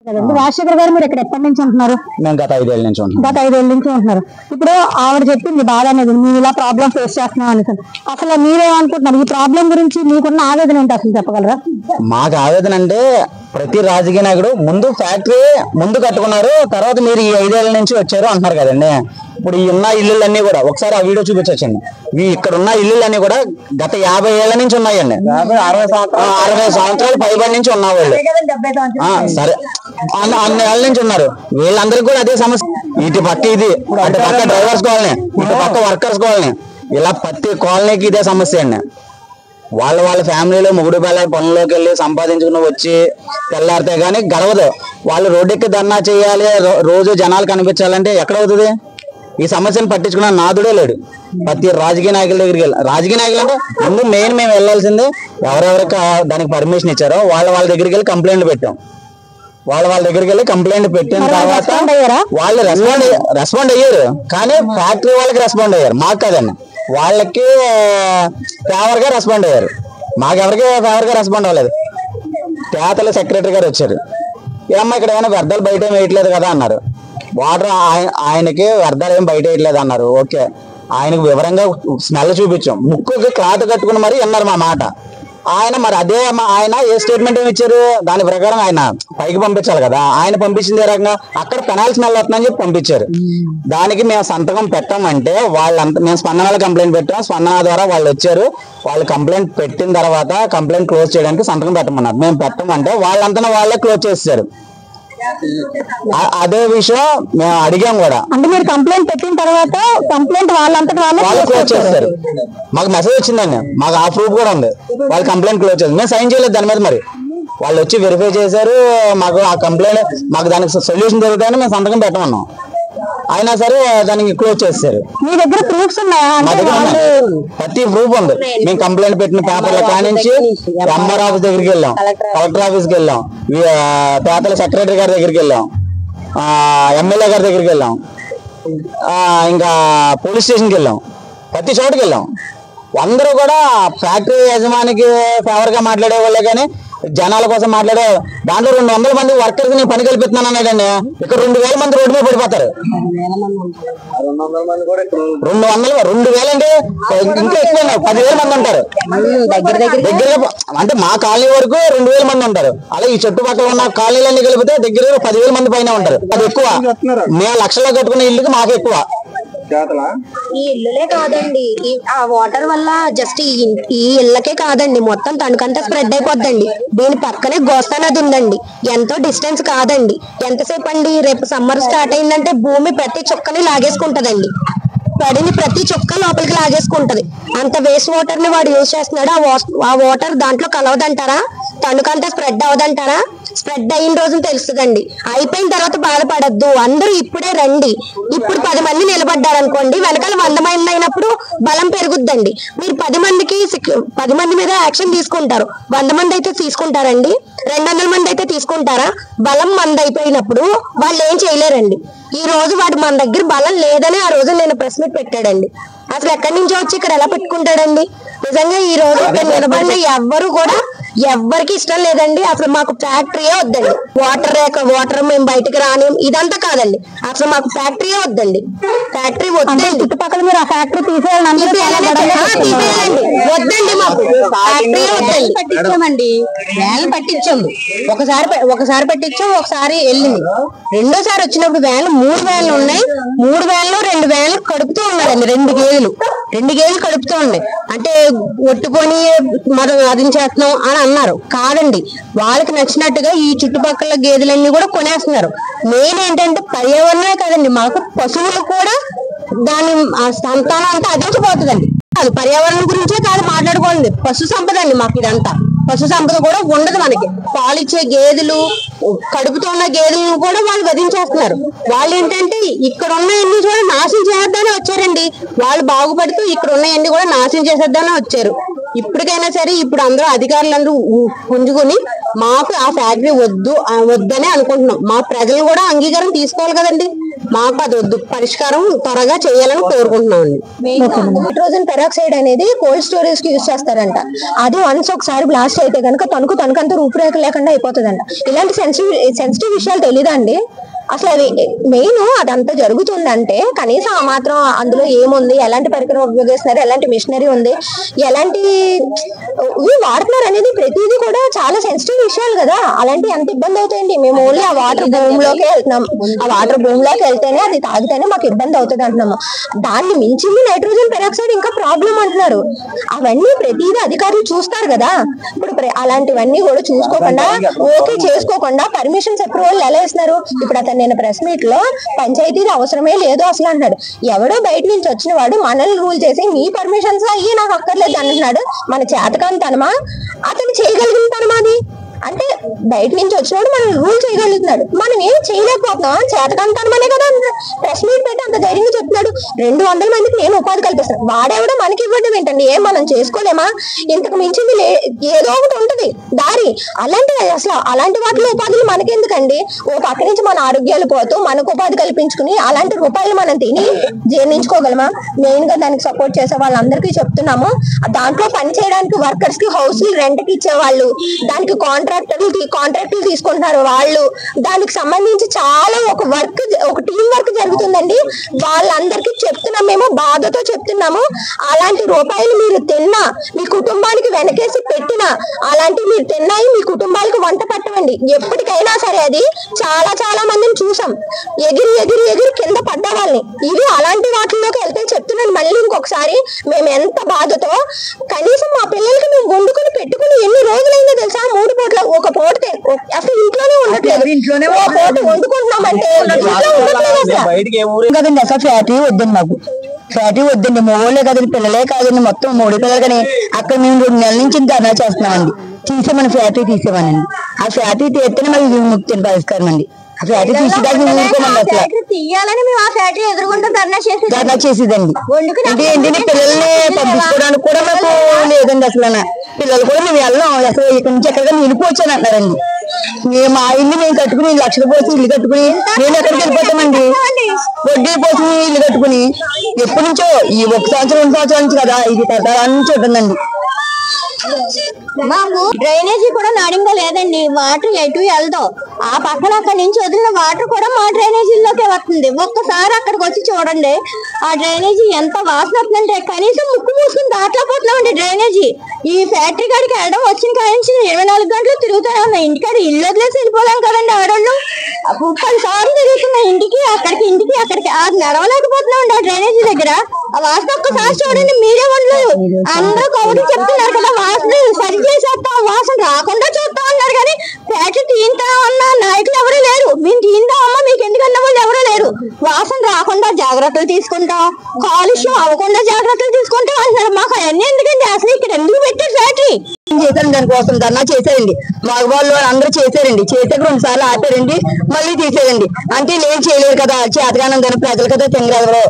రాజశేఖర్ గారు మీరు ఇక్కడ ఎప్పటి నుంచి ఉంటున్నారు? మేము గత 5 ఏళ్ళ నుంచి ఉంటున్నాం. గత 5 ఏళ్ళ నుంచి ఉంటున్నారు. ఇప్పుడు ఆవిడ చెప్పింది బాధ అనేది మేము ఇలా ప్రాబ్లం ఫేస్ చేస్తున్నాం అని. అసలు మీరేమనుకుంటున్నారు ఈ ప్రాబ్లం గురించి? మీకున్న ఆవేదన ఏంటి అసలు చెప్పగలరా? మాకు ఆవేదన అంటే ప్రతి రాజకీయ నాయకుడు ముందు ఫ్యాక్టరీ ముందు కట్టుకున్నారు, తర్వాత మీరు ఈ 5 ఏళ్ళ నుంచి వచ్చారు అంటున్నారు కదండి. ఇప్పుడు ఈ ఉన్న ఇల్లులన్నీ కూడా ఒకసారి ఆ వీడియో చూపించండి. ఇక్కడ ఉన్న ఇల్లులన్నీ కూడా గత 50 ఏళ్ల నుంచి ఉన్నాయండి. 60 సంవత్సరాలు పైబడి నుంచి ఉన్నవాళ్ళు. సరే, అన్ని ఏళ్ళ నుంచి ఉన్నారు. వీళ్ళందరికీ కూడా అదే సమస్య. ఇటు పక్క ఇది, అటు పక్క డ్రైవర్స్ కాలనీ, ఇటు పక్క వర్కర్స్ కాలనీ, ఇలా ప్రతి కాలనీకి ఇదే సమస్య అండి. వాళ్ళ ఫ్యామిలీలో మొగుడు పిల్ల పనుల్లోకి వెళ్ళి సంపాదించుకుని వచ్చి తెల్లారితే గానీ గడవదు. వాళ్ళు రోడ్డెక్కి ధర్నా చేయాలి, రోజు జనాలు కనిపించాలంటే ఎక్కడ అవుతుంది? ఈ సమస్యను పట్టించుకున్న నాదుడే లేడు. ప్రతి రాజకీయ నాయకుల దగ్గరికి వెళ్ళి, రాజకీయ నాయకులు అంటే ముందు మెయిన్ మేము వెళ్ళాల్సిందే ఎవరెవరికి దానికి పర్మిషన్ ఇచ్చారో వాళ్ళ దగ్గరికి వెళ్ళి కంప్లైంట్ పెట్టాం. వాళ్ళ దగ్గరికి వెళ్ళి కంప్లైంట్ పెట్టిన తర్వాత వాళ్ళు రెస్పాండ్ అయ్యారు. కానీ ఫ్యాక్టరీ వాళ్ళకి రెస్పాండ్ అయ్యారు, మాకు కదండి. వాళ్ళకి ఫేవర్ గా రెస్పాండ్ అయ్యారు, మాకెవరికి ఫేవర్ గా రెస్పాండ్ అవ్వలేదు. తేతల సెక్రటరీ గారు వచ్చారు, ఏమ్మా ఇక్కడ ఏమైనా వ్యర్థాలు బయట ఏం వేయట్లేదు కదా అన్నారు. వాటర్ ఆయనకి వ్యర్థాలు ఏం బయట వేయట్లేదు అన్నారు. ఓకే, ఆయనకు వివరంగా స్మెల్ చూపించాం. ముక్కుకి క్లాత్ కట్టుకుని మరి అన్నారు మా మాట. ఆయన మరి అదే ఆయన ఏ స్టేట్మెంట్ ఏమి ఇచ్చారు, దాని ప్రకారం ఆయన పైకి పంపించాలి కదా. ఆయన పంపించింది ఏ రకంగా అక్కడ పెనాల్ స్మెల్ వస్తుందని చెప్పి పంపించారు. దానికి మేము సంతకం పెట్టామంటే మేము స్పందనలో కంప్లైంట్ పెట్టాం. స్పందన ద్వారా వాళ్ళు వచ్చారు. వాళ్ళు కంప్లైంట్ పెట్టిన తర్వాత కంప్లైంట్ క్లోజ్ చేయడానికి సంతకం పెట్టమన్నారు. మేము పెట్టమంటే వాళ్ళంతా వాళ్ళే క్లోజ్ చేశారు. అదే విషయం మేము అడిగాం కూడా. అంటే మీరు కంప్లైంట్ పెట్టిన తర్వాత కంప్లైంట్ వాళ్ళంతటా వాళ్ళు క్లోజ్ చేస్తారు. మాకు మెసేజ్ వచ్చిందండి, మాకు ఆ ప్రూఫ్ కూడా ఉంది. వాళ్ళు కంప్లైంట్ క్లోజ్ చేస్తారు, మేము సైన్ చేయలేదు దాని మీద. మరి వాళ్ళు వచ్చి వెరిఫై చేశారు. మాకు ఆ కంప్లైంట్ మాకు దానికి సొల్యూషన్ దొరుకుతాయని మేము సంతకం పెట్టమన్నాం. అయినా సరే దానికి క్లోజ్ చేస్తారు. మీ దగ్గర ప్రూఫ్స్ ఉన్నాయా? ప్రతి ప్రూఫ్ ఉంది. మేము కంప్లైంట్ పెట్టిన పేపర్ల కానించి ఎంఆర్ ఆఫీస్ దగ్గరికి వెళ్ళాం, కలెక్టర్ ఆఫీస్కి వెళ్ళాం, పేపర్ల సెక్రటరీ గారి దగ్గరికి వెళ్ళాం, ఎమ్మెల్యే గారి దగ్గరికి వెళ్ళాం, ఇంకా పోలీస్ స్టేషన్కి వెళ్ళాం, ప్రతి చోటుకి వెళ్ళాం. అందరూ కూడా ఫ్యాక్టరీ యజమానికి ఫేవర్ గా మాట్లాడే వాళ్ళే కానీ జనాల కోసం మాట్లాడే. దాంట్లో 200 మంది వర్కర్స్ ని పని కల్పిస్తున్నాను అన్నాడండి. ఇక్కడ 2000 మంది రోడ్డు మీద పడిపోతారు. 2000 అంటే ఇంకా ఎక్కువ, 10,000 మంది ఉంటారు దగ్గరగా. అంటే మా కాలనీ వరకు 2000 మంది ఉంటారు. అలా ఈ చుట్టుపక్కల ఉన్న కాలనీలన్నీ కలిపితే దగ్గర 10,000 మంది పైన ఉంటారు. అది ఎక్కువ. మేము లక్షల్లో కట్టుకునే ఇల్లుకి మాకు ఎక్కువ. ఈ ఇళ్ళలే కాదండి, ఆ వాటర్ వల్ల జస్ట్ ఈ ఇళ్ళకే కాదండి, మొత్తం తణుకంతా స్ప్రెడ్ అయిపోద్దండి. దీని పక్కనే గోస్తా నది ఉందండి, ఎంతో డిస్టెన్స్ కాదండి. ఎంతసేపు అండి, రేపు సమ్మర్ స్టార్ట్ అయిందంటే భూమి ప్రతి చుక్కని లాగేసుకుంటదండి. పడిని ప్రతి చుక్క లోపలికి లాగేసుకుంటది. అంత వేస్ట్ వాటర్ ని వాడు యూజ్ చేస్తున్నాడు. ఆ వాటర్ దాంట్లో కలవదంటారా? తణుకంతా స్ప్రెడ్ అవదంటారా? స్ప్రెడ్ అయిన రోజున తెలుస్తుందండి. అయిపోయిన తర్వాత బాధపడద్దు. అందరూ ఇప్పుడే రండి. ఇప్పుడు 10 మంది నిలబడ్డారు అనుకోండి, వెనకాల 100 మంది అయినప్పుడు బలం పెరుగుద్దండి. మీరు 10 మంది మీద యాక్షన్ తీసుకుంటారు. 100 మంది అయితే తీసుకుంటారండి, 200 మంది అయితే తీసుకుంటారా? బలం మంది అయిపోయినప్పుడు వాళ్ళు ఏం చేయలేరండి. ఈ రోజు వాడు మన దగ్గర బలం లేదని ఆ రోజు నేను ప్రెస్ మీట్ పెట్టాడండి. అసలు ఎక్కడి నుంచో వచ్చి ఇక్కడ ఎలా పెట్టుకుంటాడండి? నిజంగా ఈ రోజు ఇక్కడ నిలబడిన ఎవ్వరు కూడా ఎవ్వరికి ఇష్టం లేదండి. అసలు మాకు ఫ్యాక్టరీయే వద్దండి. వాటర్ మేము బయటకు రాని ఇదంతా కాదండి. అసలు మాకు ఫ్యాక్టరీయే వద్దండి. ఫ్యాక్టరీ వద్దండి. చుట్టుపక్కల మీరు ఆ ఫ్యాక్టరీ తీసేయాలండి. వద్దండి, మాకు ఫ్యాక్టరీ వద్దండి. పట్టించామండి, వ్యాన్లు పట్టించాము. ఒకసారి పట్టించాం, ఒకసారి వెళ్ళింది. రెండోసారి వచ్చినప్పుడు వ్యాన్లు 3 వ్యాన్లు ఉన్నాయి. 3 వ్యాన్లు 2 వ్యాన్లు కడుపుతూ ఉన్నాడండి. 2 గేదెలు కడుపుతూ ఉన్నాయి. అంటే ఒట్టుకొని మనం అదించేస్తున్నాం అని అన్నారు. కాదండి, వాళ్ళకి నచ్చినట్టుగా ఈ చుట్టుపక్కల గేదెలన్నీ కూడా కొనేస్తున్నారు. మెయిన్ ఏంటంటే పర్యావరణమే కాదండి, మాకు పశువులు కూడా దాని సంతానం అంతా అదించిపోతుందండి. కాదు, పర్యావరణం గురించే కాదు మాట్లాడుకోండి, పశు సంపద అండి మాకు ఇదంతా. పశు సంపద కూడా ఉండదు మనకి. పాలిచ్చే గేదెలు, కడుపుతో ఉన్న గేదెలను కూడా వాళ్ళు వధించేస్తున్నారు. వాళ్ళు ఏంటంటే ఇక్కడ ఉన్నవన్నీ కూడా నాశనం చేద్దామని వచ్చారండి. వాళ్ళు బాగుపడుతూ ఇక్కడ ఉన్నవన్నీ కూడా నాశనం చేసేద్దామని వచ్చారు. ఇప్పటికైనా సరే ఇప్పుడు అందరూ అధికారులందరూ పుంజుకొని మాకు ఆ ఫ్యాక్టరీ వద్దనే అనుకుంటున్నాం. మా ప్రజలు కూడా అంగీకారం తీసుకోవాలి కదండి. మాకు అది వద్దు, పరిష్కారం త్వరగా చేయాలని కోరుకుంటున్నాం అండి. నైట్రోజన్ పెరాక్సైడ్ అనేది కోల్డ్ స్టోరేజ్ కి యూజ్ చేస్తారంట. అది వన్స్ ఒకసారి బ్లాస్ట్ అయితే కనుక తనకంత రూపురేఖ లేకుండా అయిపోతుందంట. ఇలాంటి సెన్సిటివ్ విషయాలు తెలీదండి అసలు. అది మెయిన్ అదంతా జరుగుతుందంటే కనీసం ఆ మాత్రం అందులో ఏముంది, ఎలాంటి పరికరం ఉపయోగిస్తున్నారు, ఎలాంటి మిషనరీ ఉంది, ఎలాంటి వాడుతున్నారు అనేది ప్రతిదీ కూడా చాలా సెన్సిటివ్ విషయాలు కదా. అలాంటి ఎంత ఇబ్బంది అవుతాయండి. మేము ఓన్లీ ఆ వాటర్ భూమిలోకి వెళ్తున్నాం. ఆ వాటర్ భూమిలోకి వెళ్తేనే అది తాగితేనే మాకు ఇబ్బంది అవుతుంది అంటున్నాము. దాన్ని మించింది నైట్రోజన్ పెరాక్సైడ్ ఇంకా ప్రాబ్లం అంటున్నారు. అవన్నీ ప్రతిదీ అధికారులు చూస్తారు కదా. ఇప్పుడు అలాంటివన్నీ కూడా చూసుకోకుండా ఓకే చేసుకోకుండా పర్మిషన్స్ అప్రూవల్ ఎలా ఇస్తున్నారు. ఇప్పుడు నేను ప్రెస్ మీట్ లో పంచాయతీ అవసరమే లేదు అసలు అంటున్నాడు. ఎవడో బయట నుంచి వచ్చిన వాడు మనల్ని రూల్ చేసి మీ పర్మిషన్స్ అయ్యి నాకు అక్కర్లేదు అంటున్నాడు. మన చేతకాంతనమా, అతను చేయగలిగిన తనమా? అది అంటే బయట నుంచి వచ్చినప్పుడు మనం రూల్ చేయగలుగుతున్నాడు, మనం ఏం చేయలేకపోతున్నాం. చేతకాంతనమనే కదా ప్రెస్ మీట్ పెట్టి అంత ధైర్యంగా చెప్తున్నాడు. 200 మందికి నేను ఉపాధి కల్పిస్తాను. వాడేవాడో మనకి ఇవ్వడం ఏంటండి? ఏం మనం చేసుకోలేమా? ఇంతకు మించింది ఏదో ఒకటి ఉంటుంది దారి. అలాంటి వాటిలో ఉపాధులు మనకెందుకండి? ఓ పక్క నుంచి మన ఆరోగ్యాలు పోతూ మనకు ఉపాధి కల్పించుకుని అలాంటి రూపాయలు మనం తిని జీర్ణించుకోగలమా? మెయిన్ గా దానికి సపోర్ట్ చేసే వాళ్ళందరికీ చెప్తున్నాము. దాంట్లో పని చేయడానికి వర్కర్స్ కి హౌస్లు రెంట్ కి ఇచ్చేవాళ్ళు, దానికి కాంట్రాక్టులు తీసుకుంటున్నారు వాళ్ళు. దానికి సంబంధించి చాలా ఒక టీం వర్క్ జరుగుతుందండి. వాళ్ళందరికీ చెప్తున్నాం, మేము బాధతో చెప్తున్నాము. అలాంటి రూపాయలు మీరు తిన్నా, మీ కుటుంబానికి వెనకేసి పెట్టినా, అలాంటి మీరు తిన్నాయి మీ కుటుంబాలకు వంట పట్టవండి. ఎప్పటికైనా సరే అది చాలా మందిని చూసాం ఎగిరి కింద పడ్డ వాళ్ళని. ఇది అలాంటి వాటిల్లోకి వెళ్తే చెప్తున్నాను మళ్ళీ ఇంకొకసారి, మేము ఎంత బాధతో కనీసం మా పిల్లలకి మేము వండుకొని పెట్టుకుని ఎన్ని రోజులైందో తెలుసా? 3 పూట్ల ఒక పూట అసలు ఇంట్లోనే ఉండట్లేదు. వండుకుంటున్నామంటే కదండి. అసలు ఫ్యాక్టరీ వద్దండి, మాకు ఫ్యాక్టరీ వద్దండి. మొగోళ్ళే కదండి, పిల్లలే కాదండి, మొత్తం 3 పిల్లలు. కానీ అక్కడ మేము 2 నెలల నుంచి ధర్నా చేస్తున్నామండి. తీసేమని ఫ్యాక్టరీ తీసేమనండి. ఆ ఫ్యాక్టరీ తీస్తేనే మాకు ముక్తి పరిష్కారం అండి. ఆ ఫ్యాక్టరీ తీసేదాకా తీయాలని మేము ఆ ఫ్యాక్టరీ ఎదుర్కొంటూ ధర్నా చేసేదండి. ఏంటంటే పిల్లల్ని పంపించుకోవడానికి కూడా మాకు లేదండి. అసలు పిల్లలు కూడా మేము వెళ్ళాం, అసలు ఇక్కడ నుంచి ఎక్కడికైనా వెళ్ళిపోవచ్చు అని అంటారండి. మేము ఆ ఇల్లు మేము కట్టుకుని 1 లక్షల పోసి ఇల్లు కట్టుకుని మేము ఎక్కడికి వెళ్ళిపోతామండి? వడ్డీ పోసి ఇల్లు కట్టుకుని ఎప్పటి నుంచో ఈ 1 సంవత్సరం 2 సంవత్సరాల నుంచి కదా, ఇది తరతరాల నుంచి ఉంటుందండి. మాకు డ్రైనేజీ కూడా నాడింగా లేదండి. వాటర్ ఎటు వెళ్దాం, ఆ పక్కన అక్కడి నుంచి వదిలిన వాటర్ కూడా మా డ్రైనేజీలోకే వస్తుంది. ఒక్కసారి అక్కడికి వచ్చి చూడండి, ఆ డ్రైనేజీ ఎంత వాసన వస్తుందంటే కనీసం ముక్కు మూసుకుని దాటలేకపోతున్నామండి. డ్రైనేజీ ఈ ఫ్యాక్టరీ కాడికి వెళ్ళడం వచ్చిన కాడి నుంచి 24 గంటలు తిరుగుతూనే ఉన్నాయి. ఇంటికాడ ఇల్లు వదిలేసి వెళ్ళిపోలేం కదండి. ఆడవాళ్ళు 30 సార్లు తిరుగుతున్నాయి, ఇంటికి అక్కడికి అది నడవలేకపోతున్నామండి. ఆ డ్రైనేజీ దగ్గర ఆ వాసన ఒక్కసారి చూడండి, మీరే ఉండలేదు. అందరూ కాబట్టి చెప్తున్నారు కదా వాసన సరి చేసేస్తాం, వాసన రాకుండా చూస్తాం అన్నారు. కానీ ఫ్యాక్టరీ తీంతా అన్న నాయకులు ఎవరు లేరు. మేము తీందా అమ్మ మీకు ఎందుకన్న వాళ్ళు ఎవరు లేరు. వాసన రాకుండా జాగ్రత్తలు తీసుకుంటాం, కాలుష్యం అవ్వకుండా జాగ్రత్తలు తీసుకుంటాం అంటున్నారు. మాకు అవన్నీ ఎందుకండి? అసలు ఇక్కడ ఎందుకు పెట్టారు ఫ్యాక్టరీ? చేశారు దానికోసం ధర్నా చేశారండి. మగవాళ్ళు అందరూ చేశారండి. చేసాక 2 సార్లు ఆపారండి, మళ్ళీ తీసేదండి. అంటే ఏం చేయలేరు కదా, చేతగానం కానీ ప్రజలు కదా, తెంగరెవరో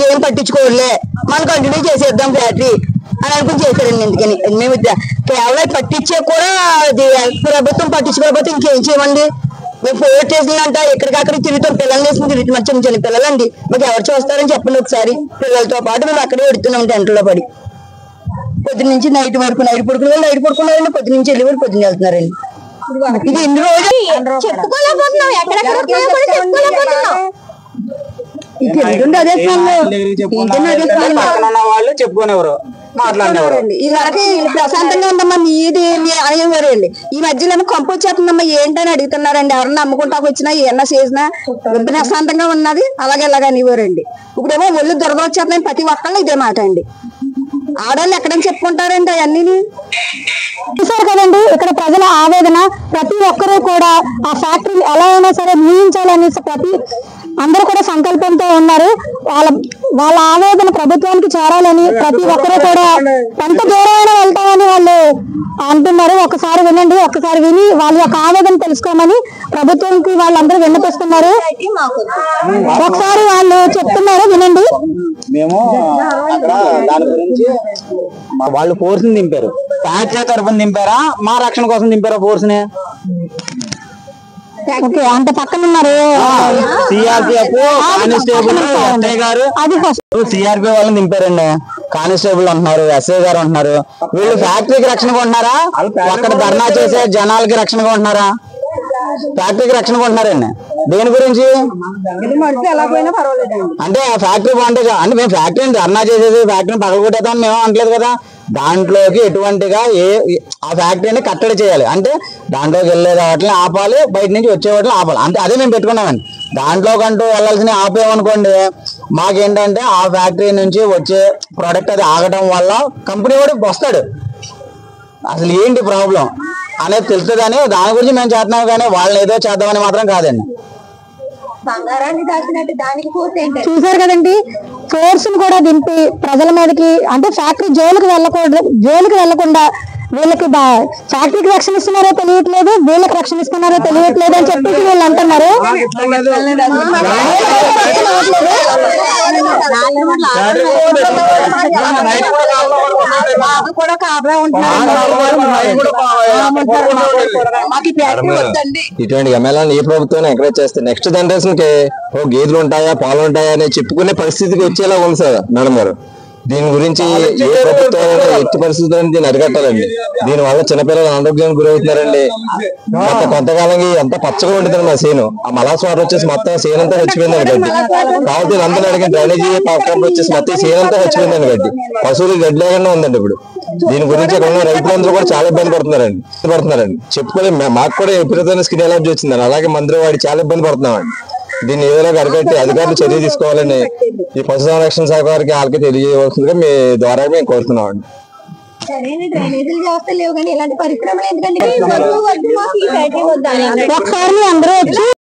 ఏం పట్టించుకోలే, మనం కంటిన్యూ చేసేద్దాం ఫ్యాక్టరీ అని అనుకుని చేశారండి. ఎందుకని మేము కేవలం పట్టించే కూడా ప్రభుత్వం పట్టించుకోకపోతే ఇంకేం చేయమండి? మేము 4 స్టేషన్లంట ఎక్కడికక్కడ తిరుగుతాం, పిల్లల్ని వేసుకుని తిరుగుతున్నాం. చిన్న పిల్లలండి, మాకు ఎవరు చూస్తారని చెప్పండి ఒకసారి. పిల్లలతో పాటు మేము అక్కడే పెడుతున్నాం టెంట్లో పడి. పొద్దున్న నుంచి నైట్ వరకు నైట్ పడుకున్నారండి. పొద్దున్న నుంచి వెళ్ళి కూడా పొద్దున్న వెళ్తున్నారండి. ఇది ఎన్ని రోజులు చెప్పుకోలేకపోతున్నాం, ఎక్కడెక్కడ వాళ్ళు చెప్పుకునేవారు, మాట్లాడినవారు. ఇదివరకు ప్రశాంతంగా ఉందమ్మా, మీది మీ ఆలయం వేరే అండి. ఈ మధ్యలో కంపు వచ్చేస్తుందమ్మా ఏంటని అడుగుతున్నారండి. ఎవరన్నా అమ్ముకుంటాకు వచ్చినా ఏమన్నా చేసినా ప్రశాంతంగా ఉన్నది అలాగే ఇలాగని ఇవ్వరండి. ఇప్పుడేమో ఒళ్ళు దురద వచ్చేస్తున్నాయి ప్రతి ఒక్కళ్ళు ఇదే మాట అండి. ఆడవాళ్ళు ఎక్కడని చెప్పుకుంటారండి అవన్నీ. చూసారు కదండి ఇక్కడ ప్రజల ఆవేదన. ప్రతి ఒక్కరూ కూడా ఆ ఫ్యాక్టరీ ఎలా అయినా సరే ముగించాలనేసి అందరూ కూడా సంకల్పంతో ఉన్నారు. వాళ్ళ ఆవేదన ప్రభుత్వానికి చేరాలని ప్రతి ఒక్కరూ కూడా ఎంత దూరమైనా వెళ్తామని వాళ్ళు అంటున్నారు. ఒకసారి వినండి, ఒకసారి విని వాళ్ళ యొక్క ఆవేదన తెలుసుకోమని ప్రభుత్వానికి వాళ్ళందరూ విన్నపిస్తున్నారు. ఒకసారి వాళ్ళు చెప్తున్నారు, వినండి. మేము అక్కడ దాని గురించి వాళ్ళు ఫోర్స్ ని దింపారు. ఫ్యాక్టరీ తరఫున దింపారా, మా రక్షణ కోసం దింపారా ఫోర్స్ ని? అంత పక్కన ఉన్నారు సిఆర్పిఎఫ్ కానిస్టేబుల్ ఎస్ఐ గారు, సిఆర్పి వాళ్ళని దింపారండి. కానిస్టేబుల్ అంటున్నారు, ఎస్ఐ గారు అంటున్నారు. వీళ్ళు ఫ్యాక్టరీకి రక్షణగా ఉంటున్నారా, అక్కడ ధర్నా చేసే జనాలకి రక్షణగా ఉంటున్నారా? ఫ్యాక్టరీకి రక్షణగా ఉంటున్నారండి. దేని గురించి అంటే ఆ ఫ్యాక్టరీ బాగుంటే అంటే మేము ఫ్యాక్టరీని ధర్నా చేసేది, ఫ్యాక్టరీని పగలగొట్టేద్దామని మేము అనట్లేదు కదా. దాంట్లోకి ఎటువంటిగా ఆ ఫ్యాక్టరీని కట్టడి చేయాలి అంటే దాంట్లోకి వెళ్ళే వాటిని ఆపాలి, బయట నుంచి వచ్చే వాటిని ఆపాలి. అంటే అదే మేము పెట్టుకున్నామండి. దాంట్లోకంటూ వెళ్ళాల్సిన ఆపేమనుకోండి, మాకేంటంటే ఆ ఫ్యాక్టరీ నుంచి వచ్చే ప్రోడక్ట్ అది ఆగటం వల్ల కంపెనీ కూడా వస్తాడు, అసలు ఏంటి ప్రాబ్లం అనేది తెలుస్తుందని దాని గురించి మేము చేస్తున్నాం. కానీ వాళ్ళని ఏదో చేద్దామని మాత్రం కాదండి. చూసారు కదండి, ఫోర్స్ కూడా దింపి ప్రజల మీదకి అంటే ఫ్యాక్టరీ జోలికి వెళ్ళకుండా వీళ్ళకి ఫ్యాక్టరీకి రక్షణ ఇస్తున్నారో తెలియట్లేదు, వీళ్ళకి రక్షణ ఇస్తున్నారో తెలియట్లేదు అని చెప్పేసి వీళ్ళు అంటున్నారు. ఇటువంటి ఎమ్మెల్యేలను ఏ ప్రభుత్వం ఎంకరేజ్ చేస్తే నెక్స్ట్ జనరేషన్ కి గేదెలు ఉంటాయా, పాలు ఉంటాయా అని చెప్పుకునే పరిస్థితికి వచ్చేలా ఉంది సార్ మేడం గారు. దీని గురించి ఏ ప్రభుత్వం ఎట్టి పరిస్థితుల్లో దీన్ని అరికట్టాలండి. దీని వల్ల చిన్నపిల్లలు అనారోగ్యానికి గురవుతున్నారండి. కొంతకాలంగా ఎంత పచ్చగా ఉంటుందండి మా సేను, ఆ మలాస్ వాటర్ వచ్చేసి మొత్తం సేన్ అంతా చచ్చిపోయిందని గడ్డి. కాబట్టి అందరూ అడిగిన డ్రైనేజీ పక్కన వచ్చేసి మొత్తం సేన్ అంతా చచ్చిపోయిందని గడ్డి. పశువులు గడ్డి లేకుండా ఉందండి ఇప్పుడు. దీని గురించి అక్కడ ఉన్న రైతులందరూ కూడా చాలా ఇబ్బంది పడుతున్నారండి. చెప్పుకోలే, మాకు కూడా విపరీతమైన స్కిన్ ఎలర్జీ వచ్చిందండి. అలాగే మందులు వాడి చాలా ఇబ్బంది పడుతున్నామండి. దీన్ని ఏదైనా అరికట్టి అధికారులు చర్య తీసుకోవాలని ఈ పశు సంరక్షణ శాఖ వారికి వాళ్ళకి తెలియజేయవలసిందిగా మీ ద్వారా మేము కోరుతున్నామండి. ఒకసారి అందరూ వచ్చి